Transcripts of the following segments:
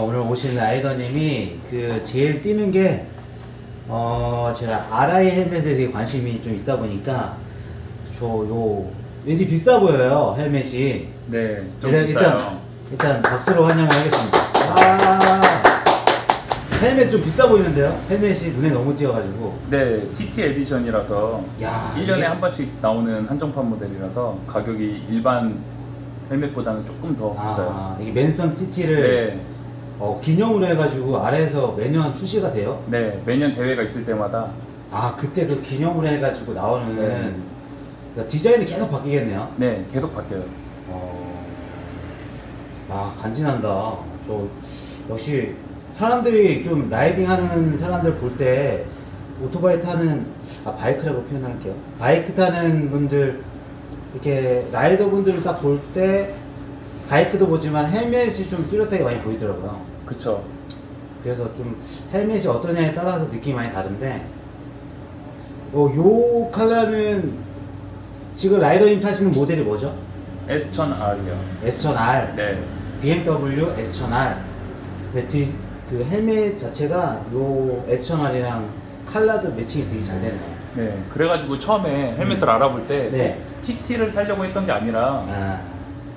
오늘 오신 라이더님이 제일 뛰는 게 제가 RI 헬멧에 되게 관심이 좀 있다 보니까 왠지 비싸 보여요, 헬멧이. 네, 좀 비싸요. 일단 박수로 환영을 하겠습니다. 헬멧 좀 비싸 보이는데요? 헬멧이 눈에 너무 띄어가지고. 네, TT 에디션이라서 야, 1년에 한 번씩 나오는 한정판 모델이라서 가격이 일반 헬멧보다는 조금 더 비싸요. 이게 맨선 TT를 네. 기념으로 해가지고 아래에서 매년 출시가 돼요? 네, 매년 대회가 있을 때마다. 그때 그 기념으로 해가지고 나오는 네. 그러니까 디자인이 계속 바뀌겠네요? 네, 계속 바뀌어요. 간지난다. 역시 사람들이 좀 라이딩 하는 사람들 볼 때 오토바이 타는, 바이크라고 표현할게요. 바이크 타는 분들, 이렇게 라이더 분들을 딱 볼 때 바이크도 보지만 헬멧이 좀 뚜렷하게 많이 보이더라고요. 그쵸. 그래서 좀 헬멧이 어떠냐에 따라서 느낌이 많이 다른데, 요 컬러는 지금 라이더님 타시는 모델이 뭐죠? S1000R이요. S1000R. 네. BMW S1000R. 그 헬멧 자체가 요 S1000R이랑 컬러도 매칭이 되게 잘 되네요. 네, 그래가지고 처음에 헬멧을 알아볼 때 네. TT를 사려고 했던 게 아니라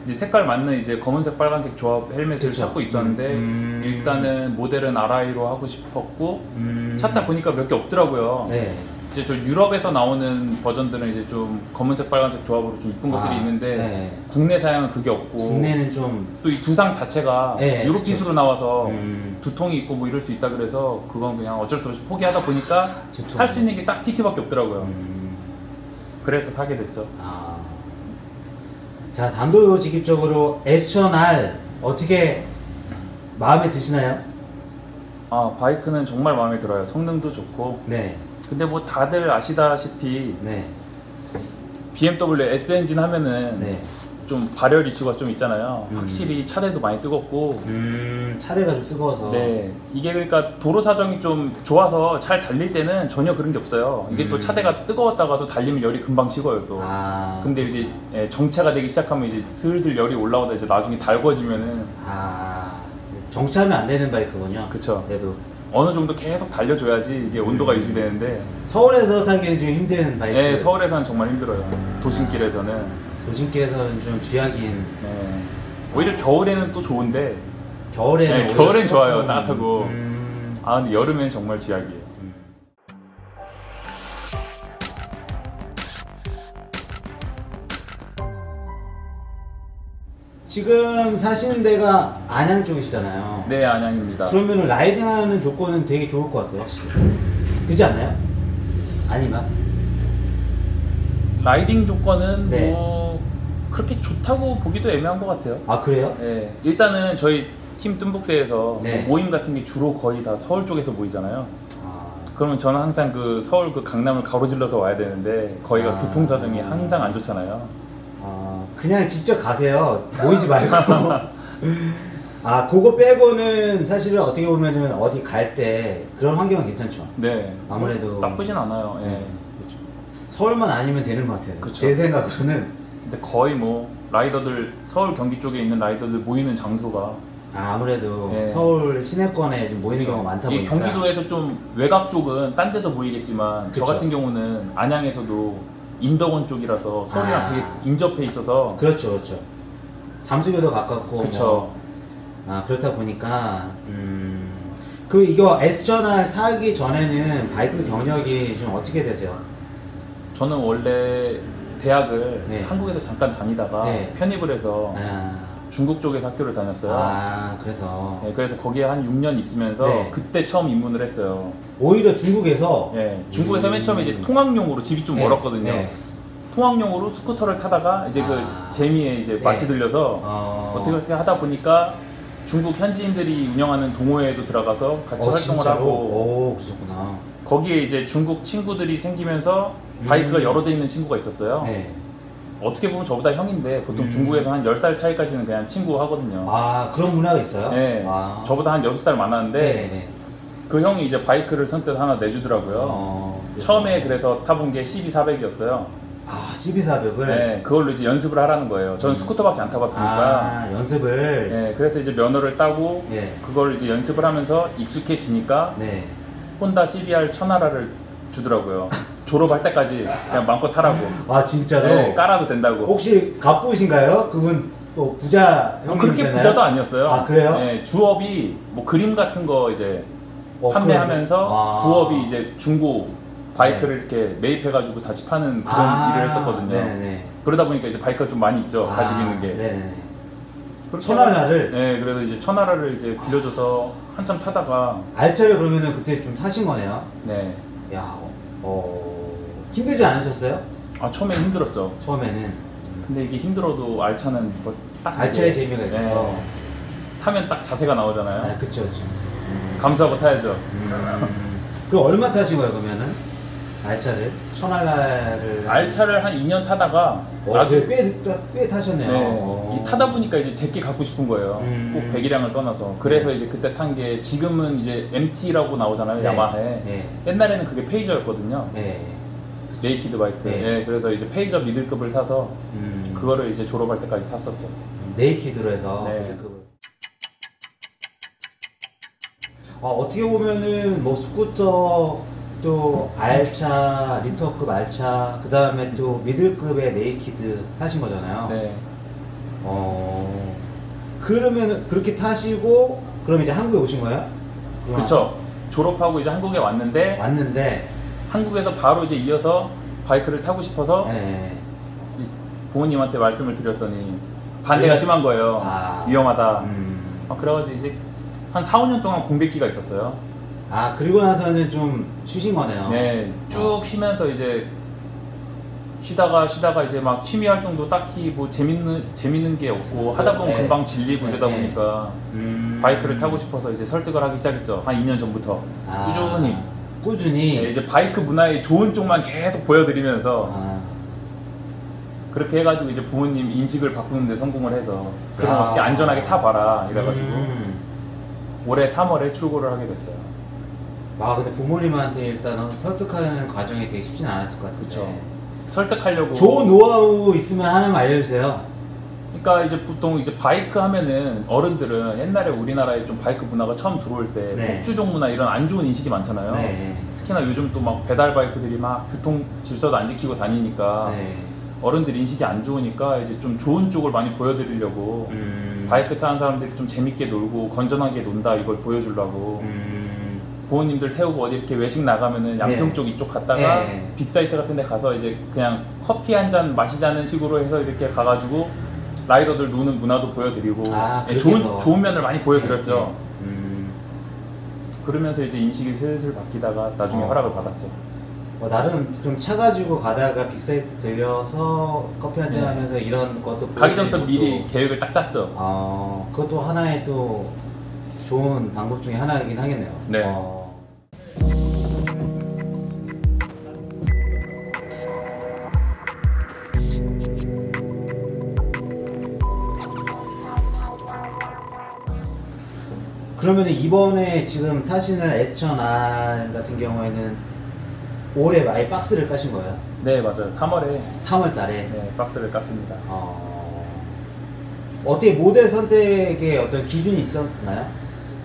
이제 색깔 맞는 이제 검은색 빨간색 조합 헬멧을 그쵸. 찾고 있었는데 일단은 모델은 RI로 하고 싶었고 찾다 보니까 몇 개 없더라고요. 네. 이제 저 유럽에서 나오는 버전들은 이제 좀 검은색 빨간색 조합으로 좀 이쁜 것들이 있는데 네. 국내 사양은 그게 없고 국내는 좀 또 이 두상 자체가 네, 유럽 기술로 나와서 두통이 두통이 있고 뭐 이럴 수 있다 그래서 그건 그냥 어쩔 수 없이 포기하다 보니까 두통. 살 수 있는 게 딱 TT밖에 없더라고요. 그래서 사게 됐죠. 자, 단도직입적으로 S1000R 어떻게 마음에 드시나요? 바이크는 정말 마음에 들어요. 성능도 좋고. 네. 근데 뭐 다들 아시다시피 네. BMW S 엔진 하면은 네. 좀 발열 이슈가 좀 있잖아요. 확실히 차례도 많이 뜨겁고. 차례가 좀 뜨거워서. 네. 이게 그러니까 도로 사정이 좀 좋아서 잘 달릴 때는 전혀 그런 게 없어요. 이게 또 차대가 뜨거웠다가도 달리면 열이 금방 식어요 또. 근데 이제 정체가 되기 시작하면 이제 슬슬 열이 올라오다 이제 나중에 달궈지면은. 정차하면 안 되는 바이크군요. 그쵸. 그래도 어느 정도 계속 달려줘야지 이게 온도가 유지되는데. 서울에서 타기에는 좀 힘든 바이크. 네, 서울에서는 정말 힘들어요. 도심길에서는. 도심길에서는 좀 쥐약인. 네. 오히려 겨울에는 또 좋은데. 겨울에는 네, 겨울엔 좋아요. 따뜻하고. 근데 여름엔 정말 쥐약이에요. 지금 사시는 데가 안양 쪽이시잖아요. 네, 안양입니다. 그러면 라이딩하는 조건은 되게 좋을 것 같아요, 확실히. 그렇지 않나요? 아닌가? 라이딩 조건은 네. 뭐 그렇게 좋다고 보기도 애매한 것 같아요. 그래요? 네, 일단은 저희 팀 뜸북새에서 네. 뭐 모임 같은 게 주로 거의 다 서울 쪽에서 모이잖아요. 그러면 저는 항상 그 서울 그 강남을 가로질러서 와야 되는데 거기가 교통 사정이 항상 안 좋잖아요. 그냥 직접 가세요. 모이지 말고. 그거 빼고는 사실은 어떻게 보면은 어디 갈 때 그런 환경은 괜찮죠. 네. 아무래도 나쁘진 않아요. 예. 그렇죠. 서울만 아니면 되는 것 같아요. 그쵸. 제 생각으로는. 근데 거의 뭐 라이더들 서울 경기 쪽에 있는 라이더들 모이는 장소가 아무래도 네. 서울 시내권에 좀 모이는 경우가 많다 이 보니까. 경기도에서 좀 외곽 쪽은 딴 데서 모이겠지만 그쵸. 저 같은 경우는 안양에서도 인덕원 쪽이라서 서울이랑 되게 인접해 있어서. 그렇죠, 그렇죠. 잠수교도 가깝고. 그쵸. 그렇다 보니까 이거 S1000R 타기 전에는 바이크 경력이 좀 어떻게 되세요? 저는 원래 대학을 네. 한국에서 잠깐 다니다가 네. 편입을 해서 중국 쪽에서 학교를 다녔어요. 그래서. 네, 그래서 거기에 한 6년 있으면서 네. 그때 처음 입문을 했어요. 오히려 중국에서. 네, 중국에서 맨 처음에 이제 통학용으로 집이 좀 네. 멀었거든요. 네. 통학용으로 스쿠터를 타다가 이제 그 재미에 이제 맛이 들려서 어떻게 하다 보니까 중국 현지인들이 운영하는 동호회에도 들어가서 같이 활동을 진짜로? 하고. 그러셨구나. 거기에 이제 중국 친구들이 생기면서 바이크가 여러 대 있는 친구가 있었어요. 네. 어떻게 보면 저보다 형인데 보통 중국에서 한 10살 차이까지는 그냥 친구 하거든요. 그런 문화가 있어요? 네. 저보다 한 6살 많았는데 네. 그 형이 이제 바이크를 선뜻 하나 내주더라고요. 처음에 그래서 타본 게 CB400이었어요. 아, CB400을? 네, 그걸로 이제 연습을 하라는 거예요. 저는 스쿠터밖에 안 타봤으니까. 아, 연습을? 네, 그래서 이제 면허를 따고 예. 그걸 이제 연습을 하면서 익숙해지니까 네. 혼다 CBR 1000하라를 주더라고요. 졸업할 때까지 그냥 마음껏 타라고. 아, 진짜로? 네, 깔아도 된다고. 혹시 갑부신가요? 그분 또 부자 그렇게 형님이잖아요? 부자도 아니었어요. 아, 그래요? 네, 주업이 뭐 그림 같은 거 이제 판매하면서 아. 부업이 이제 중고 바이크를 이렇게 매입해가지고 다시 파는 그런 일을 했었거든요. 네네. 그러다 보니까 이제 바이크가 좀 많이 있죠. 아, 가지고 있는 게. 네네. 그렇게 천하라를? 네, 그래서 이제 천하라를 이제 빌려줘서 한참 타다가 알차를 그러면은 그때 좀 타신 거네요? 네. 야, 힘들지 않으셨어요? 아 처음에 힘들었죠. 처음에는. 근데 이게 힘들어도 알차는 뭐 딱 알차의 재미가 있어서. 타면 딱 자세가 나오잖아요. 아, 그쵸, 그쵸. 감수하고 타야죠. 그 얼마 타신 거예요, 그러면은? 알차를? 천알라를. 알차를 한 2년 타다가 나중에 꽤 타셨네요. 네, 이 타다 보니까 이제 제게 갖고 싶은 거예요. 꼭 배기량을 떠나서. 그래서 이제 그때 탄 게 지금은 이제 MT라고 나오잖아요. 네. 야마하에. 네. 옛날에는 그게 페이저였거든요. 네. 네이키드 바이크. 네. 네, 그래서 이제 페이저 미들급을 사서 그거를 이제 졸업할 때까지 탔었죠. 네이키드로 해서. 네. 어떻게 보면은 뭐 스쿠터 또 알차, 리터급 알차, 그 다음에 또 미들급의 네이키드 타신 거잖아요. 네. 그러면 그렇게 타시고 그럼 이제 한국에 오신 거예요? 그쵸. 졸업하고 이제 한국에 왔는데 한국에서 바로 이제 이어서 바이크를 타고 싶어서 네. 이 부모님한테 말씀을 드렸더니 반대가 심한 거예요. 위험하다. 그래가지고 이제 한 4, 5년 동안 공백기가 있었어요. 아, 그리고 나서는 좀 쉬신 거네요. 네, 쭉 쉬면서 이제 쉬다가 이제 막 취미 활동도 딱히 뭐 재밌는 게 없고 하다 보면 네. 금방 질리고 이러다 네. 보니까 바이크를 타고 싶어서 이제 설득을 하기 시작했죠. 한 2년 전부터 꾸준히. 네, 이제 바이크 문화의 좋은 쪽만 계속 보여드리면서 그렇게 해가지고 이제 부모님 인식을 바꾸는 데 성공을 해서 그럼 어떻게 안전하게 타봐라 이래가지고 올해 3월에 출고를 하게 됐어요. 근데 부모님한테 일단은 설득하는 과정이 되게 쉽진 않았을 것 같은데. 그쵸. 설득하려고 좋은 노하우 있으면 하나만 알려주세요. 그러니까 이제 보통 이제 바이크 하면은 어른들은 옛날에 우리나라에 좀 바이크 문화가 처음 들어올 때 폭주종 문화 이런 안 좋은 인식이 많잖아요. 네. 특히나 요즘 또 막 배달 바이크들이 막 교통 질서도 안 지키고 다니니까 어른들 인식이 안 좋으니까 이제 좀 좋은 쪽을 많이 보여드리려고 바이크 타는 사람들이 좀 재밌게 놀고 건전하게 논다 이걸 보여주려고 부모님들 태우고 어디 이렇게 외식 나가면은 양평 쪽 이쪽 갔다가 빅사이트 같은 데 가서 이제 그냥 커피 한 잔 마시자는 식으로 해서 이렇게 가가지고 라이더들 노는 문화도 보여드리고 좋은 면을 많이 보여드렸죠. 그러면서 이제 인식이 슬슬 바뀌다가 나중에 허락을 받았죠. 나름 그럼 차 가지고 가다가 빅사이트 들려서 커피 한잔 하면서 이런 것도 가기 전부터 미리 계획을 딱 짰죠. 그것도 하나의 또 좋은 방법 중에 하나이긴 하겠네요. 네. 그러면 이번에 지금 타시는 S1000R 같은 경우에는 올해 아예 박스를 까신 거예요? 네, 맞아요. 3월 달에 박스를 깠습니다. 어떻게 모델 선택에 어떤 기준이 있었나요?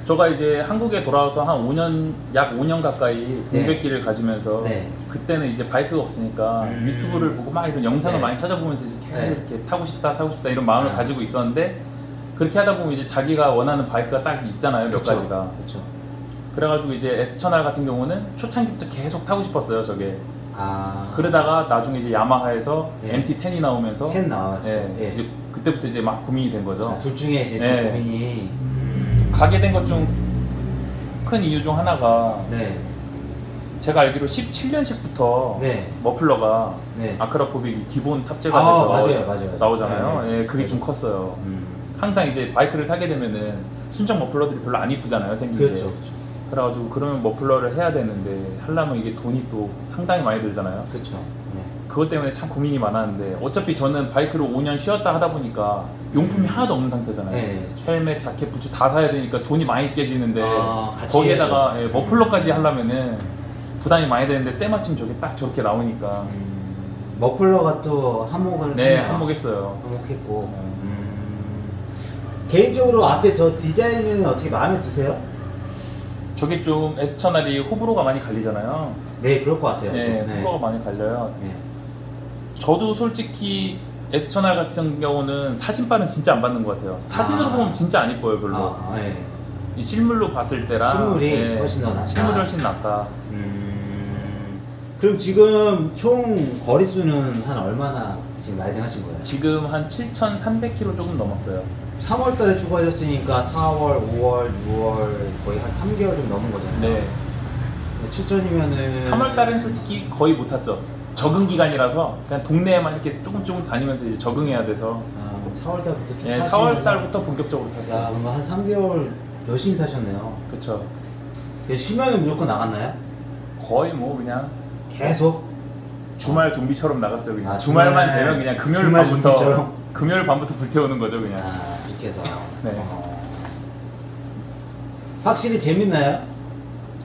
제가 이제 한국에 돌아와서 한 약 5년 가까이 공백기를 가지면서 그때는 이제 바이크가 없으니까 유튜브를 보고 막 이런 영상을 많이 찾아보면서 이제 계속 이렇게 타고 싶다 이런 마음을 가지고 있었는데 그렇게 하다 보면 이제 자기가 원하는 바이크가 딱 있잖아요. 몇 가지가. 그쵸. 그래가지고 이제 S1000R 같은 경우는 초창기부터 계속 타고 싶었어요, 저게. 그러다가 나중에 이제 야마하에서 MT10이 나오면서 10 나왔어요. 이제 그때부터 이제 막 고민이 된 거죠. 둘 중에 이제 좀 고민이 가게 된 것 중 큰 이유 중 하나가 제가 알기로 17년식부터 머플러가 아크라포빅이 기본 탑재가 돼서 맞아요. 나오잖아요. 그게 좀 컸어요. 항상 이제 바이크를 사게 되면은 순정 머플러들이 별로 안 이쁘잖아요, 생긴 게. 그렇죠. 그래가지고 그러면 머플러를 해야 되는데 하려면 이게 돈이 또 상당히 많이 들잖아요. 그렇죠. 그것 때문에 참 고민이 많았는데 어차피 저는 바이크를 5년 쉬었다 하다 보니까 용품이 하나도 없는 상태잖아요. 헬멧, 자켓, 부츠 다 사야 되니까 돈이 많이 깨지는데 거기에다가 해야죠. 머플러까지 하려면은 부담이 많이 되는데 때마침 저게 딱 저렇게 나오니까 머플러가 또 한몫을 네, 했네요. 한몫했어요. 한몫했고. 개인적으로 앞에 저 디자인은 어떻게 마음에 드세요? 저게 좀 S1000R이 호불호가 많이 갈리잖아요. 네, 그럴 것 같아요. 네, 네. 호불호가 많이 갈려요. 네. 저도 솔직히 S1000R 같은 경우는 사진빨은 진짜 안 받는 것 같아요. 사진으로 보면 진짜 안 이뻐요, 별로. 네. 이 실물로 봤을 때랑 실물이 네, 훨씬 더 낫다. 실물이 훨씬 낫다. 그럼 지금 총 거리수는 한 얼마나 지금 라이딩 하신 거예요? 지금 한 7,300km 조금 넘었어요. 3월 달에 출고하셨으니까 4월, 5월, 6월 거의 한 3개월 좀 넘은 거잖아요. 네. 7천이면은 3월 달에는 솔직히 거의 못 탔죠. 적응 기간이라서 그냥 동네에만 이렇게 조금 다니면서 이제 적응해야 돼서. 4월 달부터 쭉 네, 타시면서 4월 달부터 본격적으로 탔어요. 야, 그럼 한 3개월 열심히 타셨네요. 그렇죠. 쉬면은 무조건 나갔나요? 거의 뭐 그냥 계속? 주말 좀비처럼 나갔죠 그냥. 아, 주말만 되면 그냥 금요일 주말 밤부터 좀비처럼? 금요일 밤부터 불태우는 거죠 그냥. 그렇게 해서. 네. 확실히 재밌나요?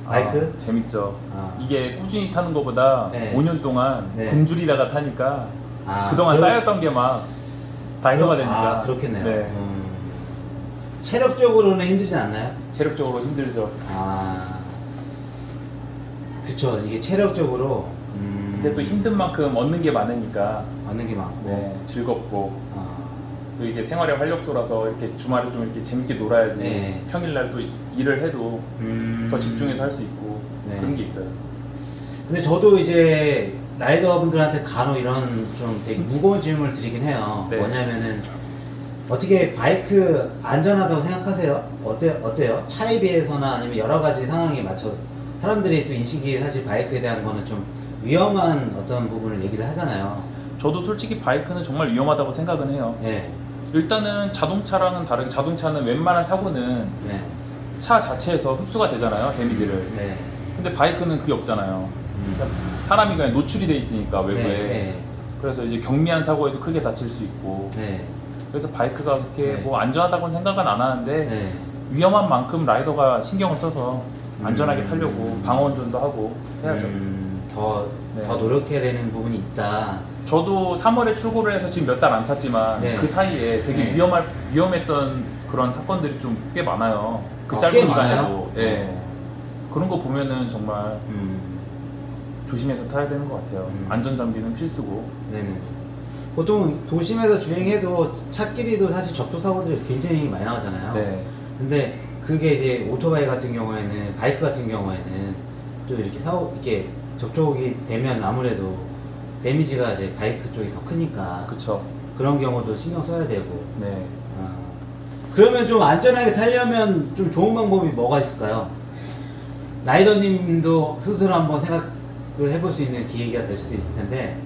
바이크? 재밌죠. 아. 이게 꾸준히 타는 것보다 네. 5년 동안 네. 굶주리다가 타니까 그동안 쌓였던 게 막 다 해소가 되니까. 그렇겠네요. 네. 체력적으로는 힘들진 않나요? 체력적으로 힘들죠. 그쵸. 이게 체력적으로. 근데 또 힘든 만큼 얻는 게 많으니까. 얻는 게 많고. 네, 즐겁고. 또 이게 생활의 활력소라서 이렇게 주말에 좀 이렇게 재밌게 놀아야지. 네. 평일날 또 일을 해도 더 집중해서 할 수 있고. 네. 그런 게 있어요. 근데 저도 이제 라이더분들한테 간혹 이런 좀 되게 무거운 질문을 드리긴 해요. 네. 뭐냐면은 어떻게 바이크 안전하다고 생각하세요? 어때요? 차에 비해서나 아니면 여러 가지 상황에 맞춰 사람들이 또 인식이 사실 바이크에 대한 거는 좀 위험한 어떤 부분을 얘기를 하잖아요. 저도 솔직히 바이크는 정말 위험하다고 생각은 해요. 네. 일단은 자동차랑은 다르게 자동차는 웬만한 사고는 네. 차 자체에서 흡수가 되잖아요, 데미지를. 네. 근데 바이크는 그게 없잖아요. 그러니까 사람이 그냥 노출이 돼 있으니까 외부에. 네. 그래서 이제 경미한 사고에도 크게 다칠 수 있고. 네. 그래서 바이크가 그렇게 네. 뭐 안전하다고는 생각은 안 하는데 네. 위험한 만큼 라이더가 신경을 써서 안전하게 타려고 방어운전도 하고 해야죠. 더 네. 노력해야 되는 부분이 있다. 저도 3월에 출고를 해서 지금 몇 달 안 탔지만 네. 그 사이에 되게 네. 위험했던 그런 사건들이 좀 꽤 많아요. 그 꽤 짧은 많아요? 기간에도. 예. 그런 거 보면은 정말 조심해서 타야 되는 것 같아요. 안전장비는 필수고. 네네. 보통 도심에서 주행해도 차끼리도 사실 접촉사고들이 굉장히 많이 나오잖아요. 네. 근데 그게 이제 오토바이 같은 경우에는, 바이크 같은 경우에는 또 이렇게 이렇게 접촉이 되면 아무래도 데미지가 이제 바이크 쪽이 더 크니까. 그쵸. 그런 경우도 신경 써야 되고. 네. 그러면 좀 안전하게 타려면 좀 좋은 방법이 뭐가 있을까요? 라이더님도 스스로 한번 생각을 해볼 수 있는 기회가 될 수도 있을 텐데.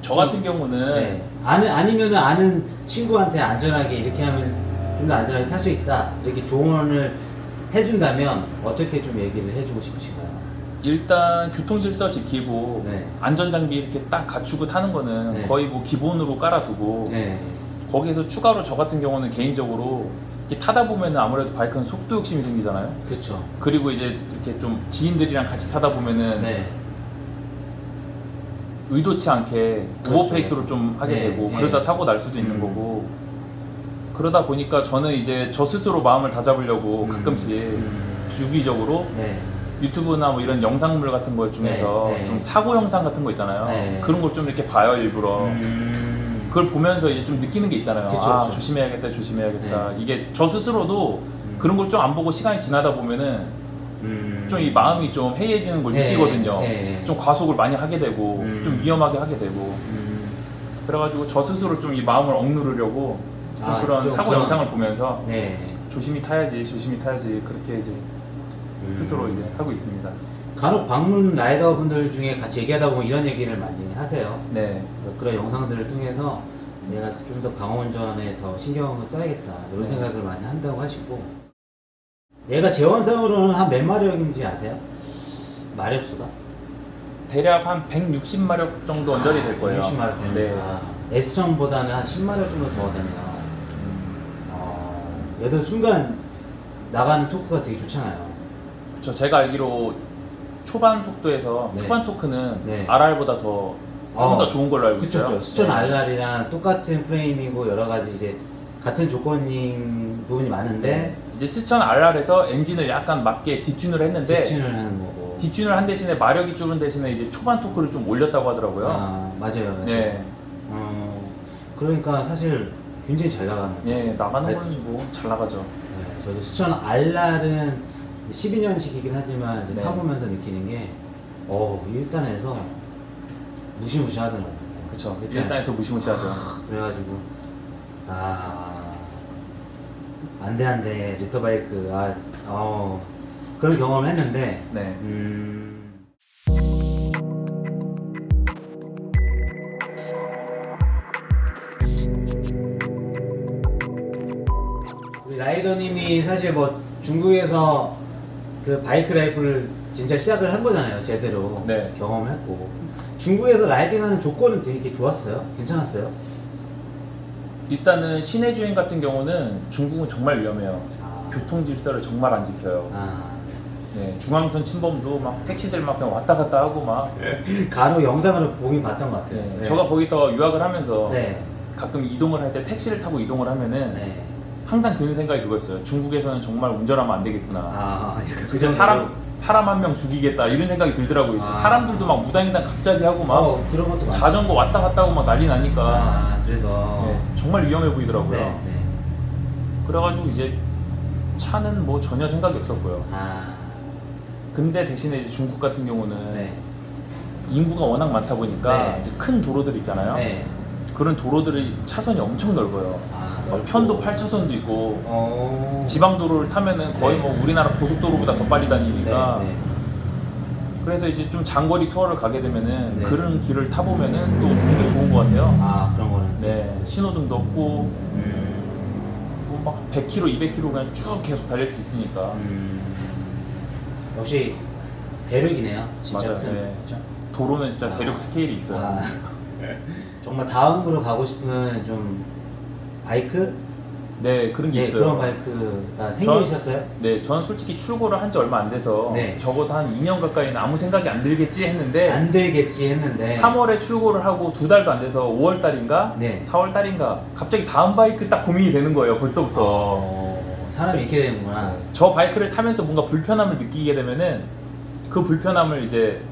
저 같은 경우는 네. 아니면은 아는 친구한테 안전하게 이렇게 하면 좀 더 안전하게 탈 수 있다, 이렇게 조언을 해준다면 어떻게 좀 얘기를 해주고 싶으신가요? 일단 교통질서 지키고 네. 안전장비 이렇게 딱 갖추고 타는 거는 네. 거의 뭐 기본으로 깔아두고 네. 거기에서 추가로 저 같은 경우는 개인적으로 이렇게 타다 보면은 아무래도 바이크는 속도 욕심이 생기잖아요. 그렇죠. 그리고 이제 이렇게 좀 지인들이랑 같이 타다 보면은 네. 의도치 않게 그렇죠. 오버페이스로 좀 하게 네. 되고 네. 그러다 사고 날 수도 있는 거고. 그러다 보니까 저는 이제 저 스스로 마음을 다잡으려고 가끔씩 주기적으로 네. 유튜브나 뭐 이런 영상물 같은 거 중에서 네, 네. 좀 사고 영상 같은 거 있잖아요. 네. 그런 걸 좀 이렇게 봐요, 일부러. 그걸 보면서 이제 좀 느끼는 게 있잖아요. 그쵸, 아, 그쵸. 조심해야겠다, 조심해야겠다. 네. 이게 저 스스로도 그런 걸 좀 안 보고 시간이 지나다 보면은 좀 이 마음이 좀 해이해지는 걸 네, 느끼거든요. 네. 좀 과속을 많이 하게 되고, 좀 위험하게 하게 되고. 그래가지고 저 스스로 좀 이 마음을 억누르려고 좀 그런 사고 영상을 보면서 네. 조심히 타야지, 조심히 타야지. 그렇게 이제 스스로 이제 하고 있습니다. 간혹 방문 라이더 분들 중에 같이 얘기하다 보면 이런 얘기를 많이 하세요. 네. 그런 영상들을 통해서 내가 좀 더 방어운전에 더 신경을 써야겠다, 이런 네. 생각을 많이 한다고 하시고. 얘가 제원상으로는 한 몇 마력인지 아세요? 마력수가? 대략 한 160마력 정도 언저리 될 거예요. 160마력 되는 네. 거야. S천보다는 한 10마력 정도 더 되네요. 얘도 순간 나가는 토크가 되게 좋잖아요. 그쵸. 제가 알기로 초반 속도에서 네. 초반 토크는 네. RR보다 더 조금 더 좋은 걸로 알고 있어요. 그쵸. 스천 RR이랑 똑같은 프레임이고 여러 가지 이제 같은 조건인 부분이 많은데 네. 이제 스천 RR에서 엔진을 약간 맞게 딥튠을 했는데 딥튠을 하는 거고 딥튠을 한 대신에 마력이 줄은 대신에 이제 초반 토크를 좀 올렸다고 하더라고요. 아 맞아요. 네. 그러니까 사실 굉장히 잘 나가는. 네, 나가는 건 건 뭐 잘 나가죠. 네, 저도 스천 RR은 12년식이긴 하지만 이제 네. 타보면서 느끼는 게 1단에서 무시무시하더라고요. 그쵸. 1단에서 무시무시하죠. 그래가지고 안돼 리터바이크 그런 경험을 했는데 네. 우리 라이더님이 사실 뭐 중국에서 그 바이크 라이프를 진짜 시작을 한 거잖아요. 제대로 네. 경험했고 중국에서 라이딩하는 조건은 되게 좋았어요? 괜찮았어요? 일단은 시내 주행 같은 경우는 중국은 정말 위험해요. 교통 질서를 정말 안 지켜요. 네, 중앙선 침범도 막 택시들 막 그냥 왔다 갔다 하고 막 간혹 영상으로 보긴 봤던 것 같아요. 네, 네. 제가 거기서 유학을 하면서 네. 가끔 이동을 할 때 택시를 타고 이동을 하면은 네. 항상 드는 생각이 그거였어요. 중국에서는 정말 운전하면 안 되겠구나. 약간 진짜 사람 한 명 죽이겠다 이런 생각이 들더라고요. 사람들도 막 무단횡단 갑자기 하고 막 그런 것도 자전거 왔다 갔다 하고 막 난리 나니까 그래서 네, 정말 위험해 보이더라고요. 네. 그래가지고 이제 차는 뭐 전혀 생각이 없었고요. 근데 대신에 이제 중국 같은 경우는 네. 인구가 워낙 많다 보니까 네. 이제 큰 도로들 있잖아요. 네. 그런 도로들이 차선이 엄청 넓어요. 편도 8차선도 있고 지방도로를 타면은 거의 네. 뭐 우리나라 고속도로보다 더 빨리 다니니까 네. 그래서 이제 좀 장거리 투어를 가게 되면은 네. 그런 길을 타보면은 또 되게 좋은 것 같아요. 그런 거는 네, 신호등도 없고 뭐 막 100km, 200km 그냥 쭉 계속 달릴 수 있으니까. 역시 대륙이네요. 진짜 맞아요. 큰. 네. 도로는 진짜 대륙 스케일이 있어요. 정말 다음으로 가고 싶은 좀 바이크? 네, 그런 게 있어요. 그런 바이크가 생기셨어요? 네, 전 솔직히 출고를 한 지 얼마 안 돼서 네. 적어도 한 2년 가까이는 아무 생각이 안 들겠지 했는데 안 되겠지 했는데 3월에 출고를 하고 2달도 안 돼서 5월 달인가 네. 4월 달인가 갑자기 다음 바이크 딱 고민이 되는 거예요. 벌써부터. 사람이 이렇게 되는구나. 저 바이크를 타면서 뭔가 불편함을 느끼게 되면은 그 불편함을 이제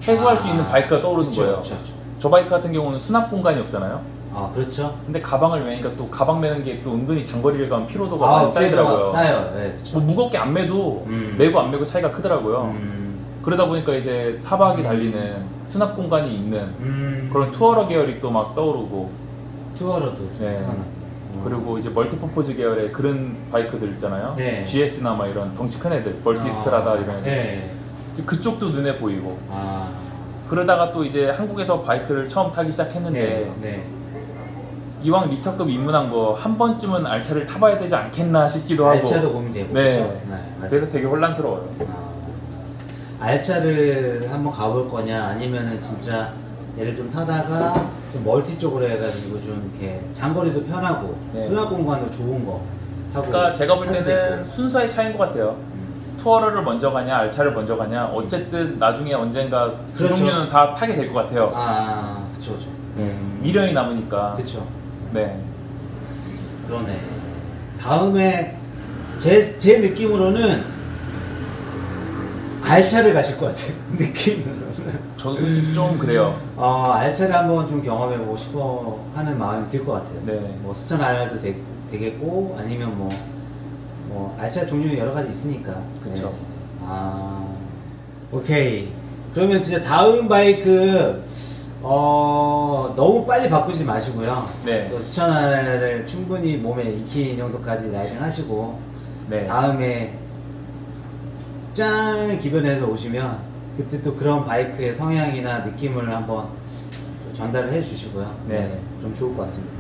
해소할 수 있는 바이크가 떠오르는 거예요. 그렇죠. 저 바이크 같은 경우는 수납 공간이 없잖아요. 그렇죠. 근데 가방을 메니까 또 가방 메는 게 또 은근히 장거리를 가면 피로도가 많이 쌓이더라고요. 쌓여요. 네, 그렇죠. 뭐 무겁게 안 매도 매고 안 매고 차이가 크더라고요. 그러다 보니까 이제 사박이 달리는 수납 공간이 있는 그런 투어러 계열이 또 막 떠오르고 투어러도 네. 그리고 이제 멀티퍼포즈 계열의 그런 바이크들 있잖아요. 네. GS나 막 이런 덩치 큰 애들, 멀티스트라다 이런 애들. 네. 그쪽도 눈에 보이고. 그러다가 또 이제 한국에서 바이크를 처음 타기 시작했는데 네. 이왕 리터급 입문한 거 한 번쯤은 알차를 타봐야 되지 않겠나 싶기도 하고. 알차도 고민되고. 네. 그렇죠? 그래서 되게 혼란스러워요. 알차를 한번 가볼 거냐 아니면은 진짜 얘를 좀 타다가 좀 멀티 쪽으로 해가지고 좀 이렇게 장거리도 편하고 네. 수납 공간도 좋은 거 타고. 그러니까 제가 볼 탈 수도 때는 있고. 순서의 차이인 것 같아요. 투어러를 먼저 가냐 알차를 먼저 가냐 어쨌든 나중에 언젠가 그 그렇죠. 종류는 다 타게 될 것 같아요. 그쵸. 미련이 남으니까. 그쵸. 네. 그러네. 다음에 제 느낌으로는 알차를 가실 것 같아요. 느낌으로는. 저도 솔직히 좀 그래요. 알차를 한번 좀 경험해보고 싶어 하는 마음이 들 것 같아요. 네. 뭐 스천 RR도 되겠고 아니면 뭐 알차 종류 여러 가지 있으니까. 그쵸. 네. 오케이. 그러면 진짜 다음 바이크 너무 빨리 바꾸지 마시고요. 네. 또 스천 RR을 충분히 몸에 익힌 정도까지 라이딩 하시고 네. 다음에 짠 기변에서 오시면 그때 또 그런 바이크의 성향이나 느낌을 한번 전달을 해 주시고요. 네. 좀 좋을 것 같습니다.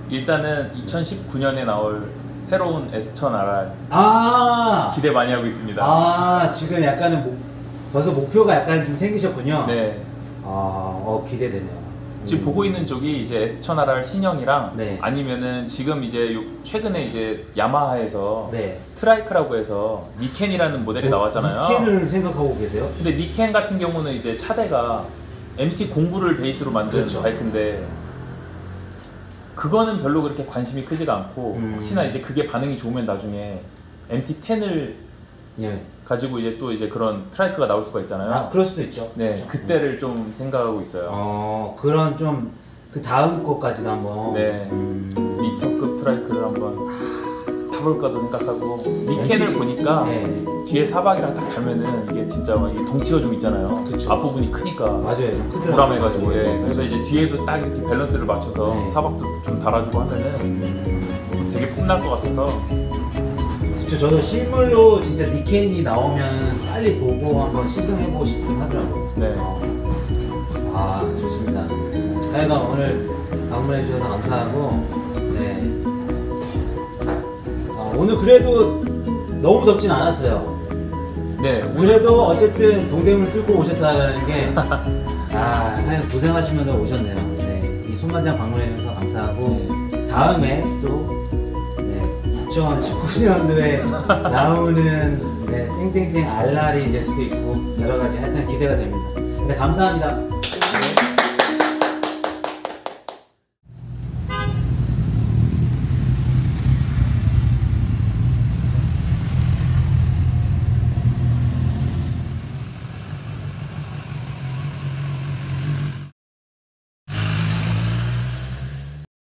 일단은 2019년에 나올 새로운 S1000 RR 기대 많이 하고 있습니다. 지금 약간은 벌써 목표가 약간 좀 생기셨군요. 네. 기대되네요. 지금 보고 있는 쪽이 이제 S1000 RR 신형이랑 네. 아니면은 지금 이제 최근에 이제 야마하에서 네. 트라이크라고 해서 니켄이라는 모델이 나왔잖아요. 니켄을 생각하고 계세요? 근데 니켄 같은 경우는 이제 차대가 MT 공부를 베이스로 만든 그렇죠. 바이크인데 그거는 별로 그렇게 관심이 크지가 않고 혹시나 이제 그게 반응이 좋으면 나중에 MT10을 예. 가지고 이제 또 이제 그런 트라이크가 나올 수가 있잖아요. 아, 그럴 수도 있죠. 네, 그렇죠. 그때를 좀 생각하고 있어요. 그런 좀 그 다음 거까지도 한번. 네, 리터급 트라이크를 한번 타볼까도 생각하고 니켄을 보니까 네. 뒤에 사박이랑 딱 달면은 이게 진짜 이게 덩치가 좀 있잖아요. 그쵸. 앞부분이 크니까 맞아요. 크더라고요. 무람해가지고 예. 그래서 이제 뒤에도 딱 이렇게 밸런스를 맞춰서 네. 사박도 좀 달아주고 하면은 되게 폼날 것 같아서. 그쵸, 저도 실물로 진짜 니켄이 나오면 빨리 보고 한번 시승해보고 싶긴 하더라고요. 네. 아, 좋습니다. 하여간 오늘 방문해주셔서 감사하고, 네. 오늘 그래도 너무 덥진 않았어요. 네. 그래도 어쨌든 동대문을 뚫고 오셨다는 게, 하여간 고생하시면서 오셨네요. 네. 이 손반장 방문해주셔서 감사하고, 다음에 또, 2019년도에 나오는 땡땡땡 알랄이 될 수도 있고 여러 가지 하여튼 기대가 됩니다. 근데 감사합니다.